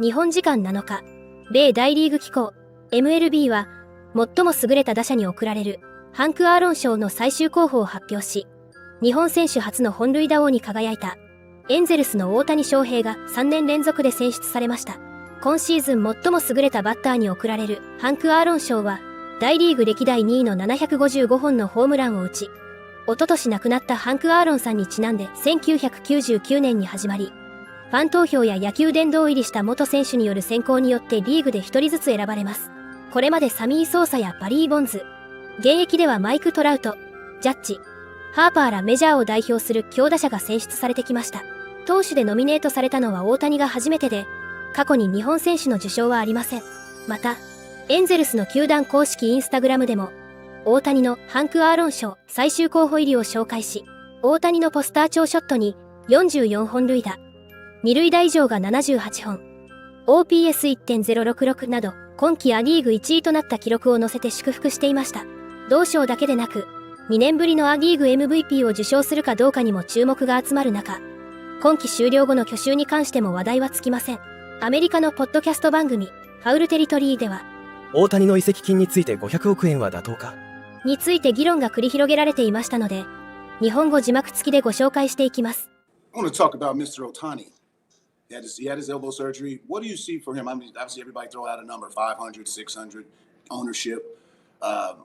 日本時間7日、米大リーグ機構 MLB は最も優れた打者に贈られるハンク・アーロン賞の最終候補を発表し、日本選手初の本塁打王に輝いたエンゼルスの大谷翔平が3年連続で選出されました。今シーズン最も優れたバッターに贈られるハンク・アーロン賞は、大リーグ歴代2位の755本のホームランを打ち、一昨年亡くなったハンク・アーロンさんにちなんで1999年に始まり、ファン投票や野球殿堂入りした元選手による選考によってリーグで1人ずつ選ばれます。これまでサミー・ソーサやバリー・ボンズ、現役ではマイク・トラウト、ジャッジ、ハーパーらメジャーを代表する強打者が選出されてきました。投手でノミネートされたのは大谷が初めてで、過去に日本選手の受賞はありません。また、エンゼルスの球団公式インスタグラムでも、大谷のハンク・アーロン賞最終候補入りを紹介し、大谷のポスター帳ショットに44本塁打、二塁打以上が78本、OPS1.066 など、今季ア・リーグ1位となった記録を載せて祝福していました。同賞だけでなく、2年ぶりのア・リーグ MVP を受賞するかどうかにも注目が集まる中、今季終了後の去就に関しても話題はつきません。アメリカのポッドキャスト番組、ファウルテリトリーでは、大谷の移籍金について500億円は妥当かについて議論が繰り広げられていましたので、日本語字幕付きでご紹介していきます。I want to talk about Mr. Ohtani. He had his elbow surgery. What do you see for him? I mean, obviously everybody throw out a number, 500, 600, ownership.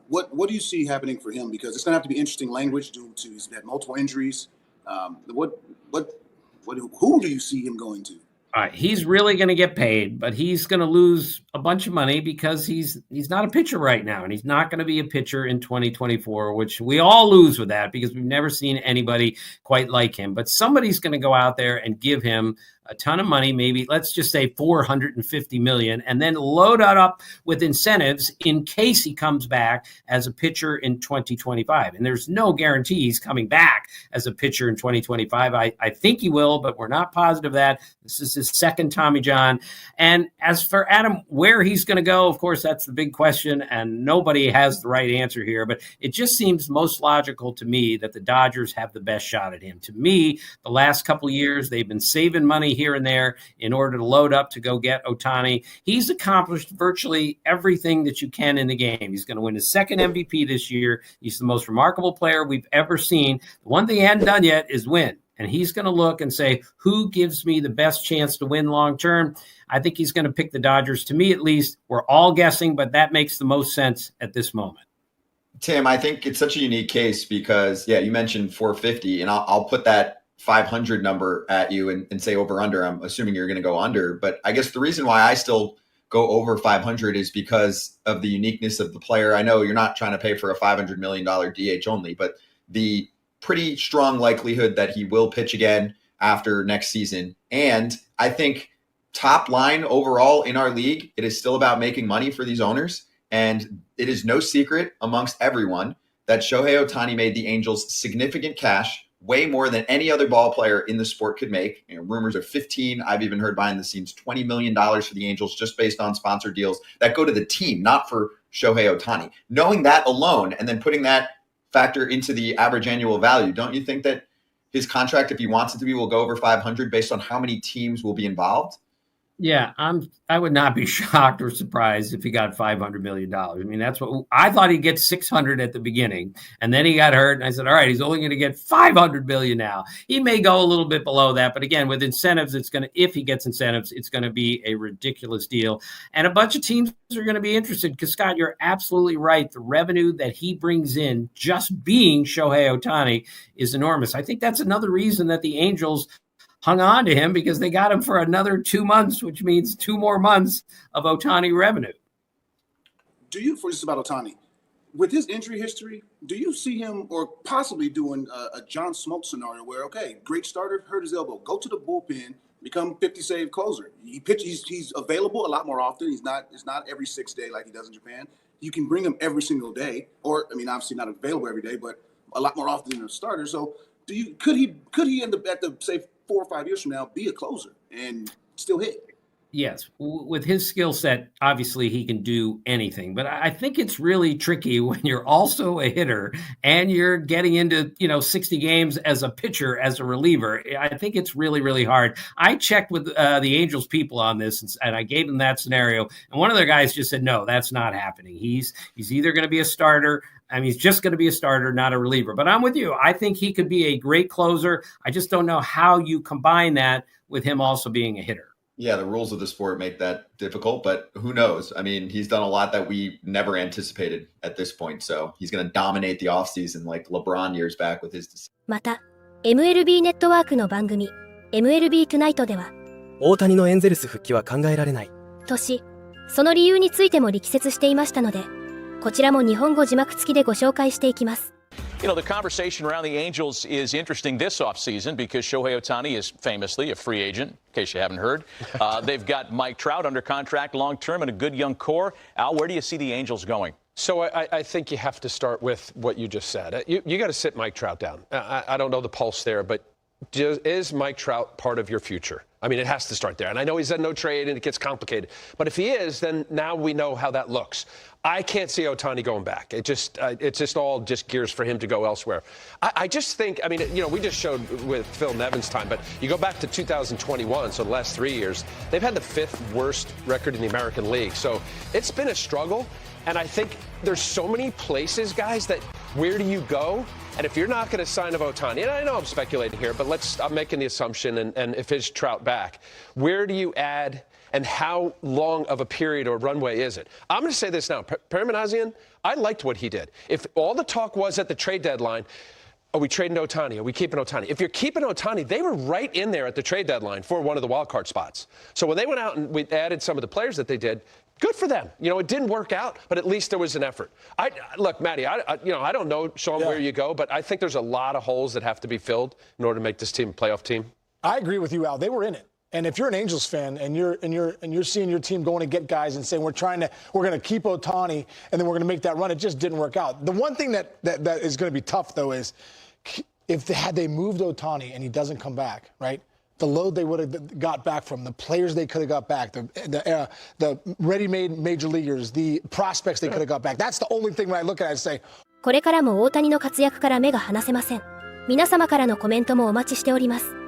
What do you see happening for him? Because it's going to have to be interesting language due to he's had multiple injuries. Who do you see him going to? He's really going to get paid, but he's going to lose a bunch of money because he's not a pitcher right now, and he's not going to be a pitcher in 2024, which we all lose with that because we've never seen anybody quite like him. But somebody's going to go out there and give him a ton of money, maybe let's just say $450 million, and then load it up with incentives in case he comes back as a pitcher in 2025. And there's no guarantee he's coming back as a pitcher in 2025. I think he will, but we're not positive that. This is his second Tommy John. And as for Adam, where he's going to go, of course, that's the big question, and nobody has the right answer here. But it just seems most logical to me that the Dodgers have the best shot at him. To me, the last couple of years, they've been saving money here and there in order to load up to go get Ohtani. He's accomplished virtually everything that you can in the game. He's going to win his second MVP this year. He's the most remarkable player we've ever seen. The one thing he hadn't done yet is win. And he's going to look and say, who gives me the best chance to win long term? I think he's going to pick the Dodgers. To me, at least, we're all guessing, but that makes the most sense at this moment. Tim, I think it's such a unique case because, you mentioned 450, and I'll put that 500 number at you and say over under. I'm assuming you're going to go under, but I guess the reason why I still go over 500 is because of the uniqueness of the player. I know you're not trying to pay for a $500 million DH only, but the pretty strong likelihood that he will pitch again after next season. And I think top line overall in our league, it is still about making money for these owners. And it is no secret amongst everyone that Shohei Ohtani made the Angels significant cash, way more than any other ball player in the sport could make. Rumors are 15. I've even heard behind the scenes $20 million for the Angels just based on sponsor deals that go to the team, not for Shohei Ohtani. Knowing that alone and then putting that factor into the average annual value, don't you think that his contract, if he wants it to be, will go over 500 based on how many teams will be involved? Yeah, I would not be shocked or surprised if he got $500 million. I mean, that's what I thought he'd get 600 at the beginning, and then he got hurt. And I said, all right, he's only going to get 500 million now. He may go a little bit below that, but again, with incentives, if he gets incentives, it's going to be a ridiculous deal. And a bunch of teams are going to be interested because, Scott, you're absolutely right. The revenue that he brings in just being Shohei Ohtani is enormous. I think that's another reason that the Angels hung on to him, because they got him for another 2 months, which means 2 more months of Ohtani revenue. Do you, for this about Ohtani, with his injury history, do you see him or possibly doing a John Smoltz scenario where, okay, great starter, hurt his elbow, go to the bullpen, become 50-save closer. He pitches, he's available a lot more often. It's not every 6 day like he does in Japan. You can bring him every single day, or I mean, obviously not available every day, but a lot more often than a starter. So could he end up at the say 4 or 5 years from now be a closer and still hit? Yes, with his skill set, obviously he can do anything. But I think it's really tricky when you're also a hitter and you're getting into 60 games as a pitcher, as a reliever. I think it's really, really hard. I checked with the Angels people on this, and I gave them that scenario, and one of their guys just said, "No, that's not happening. He's either going to be a starter." I mean, he's just going to be a starter, not a reliever. But I'm with you. I think he could be a great closer. I just don't know how you combine that with him also being a hitter. Yeah, the rules of the sport make that difficult, but who knows? I mean, he's done a lot that we never anticipated at this point. So he's going to dominate the offseason like LeBron years back with his decision. また、MLB ネットワークの番組 MLB トゥナイトでは、大谷のエンゼルス復帰は考えられない。とし、その理由についても力説していましたので、こちらも日本語字幕付きでご紹介していきます。You know, the conversation around the Angels is interesting this offseason because Shohei Ohtani is famously a free agent, in case you haven't heard. They've got Mike Trout under contract long-term and a good young core. Al, where do you see the Angels going? So I think you have to start with what you just said. You got to sit Mike Trout down. I don't know the pulse there, but is Mike Trout part of your future? I mean, it has to start there. And I know he's at no trade and it gets complicated. But if he is, then now we know how that looks. I can't see Ohtani going back. It's just all just gears for him to go elsewhere. I just think, I mean, we just showed with Phil Nevin's time, but you go back to 2021, so the last 3 years, they've had the 5th worst record in the American League. So it's been a struggle. And I think there's so many places, guys, that where do you go? And if you're not going to sign of Ohtani, and I know I'm speculating here, but I'm making the assumption, and if it's Trout back, where do you add and how long of a period or runway is it? I'm going to say this now. Paramenazian, I liked what he did. If all the talk was at the trade deadline, are we trading Ohtani? Are we keeping Ohtani? If you're keeping Ohtani, they were right in there at the trade deadline for one of the wild card spots. So when they went out and we added some of the players that they did, good for them. It didn't work out, but at least there was an effort. Look, Matty, I don't know, Sean, where you go, but I think there's a lot of holes that have to be filled in order to make this team a playoff team. I agree with you, Al. They were in it. And if you're an Angels fan and you're seeing your team going to get guys and saying we're going to keep Ohtani and then we're going to make that run, it just didn't work out. The one thing that is going to be tough though is if they moved Ohtani and he doesn't come back, right? The load they would have got back from, the players they could have got back, the ready-made major leaguers, the prospects they could have got back. That's the only thing when I look at it, I say. これからも大谷の活躍から目が離せません。皆様からのコメントもお待ちしております。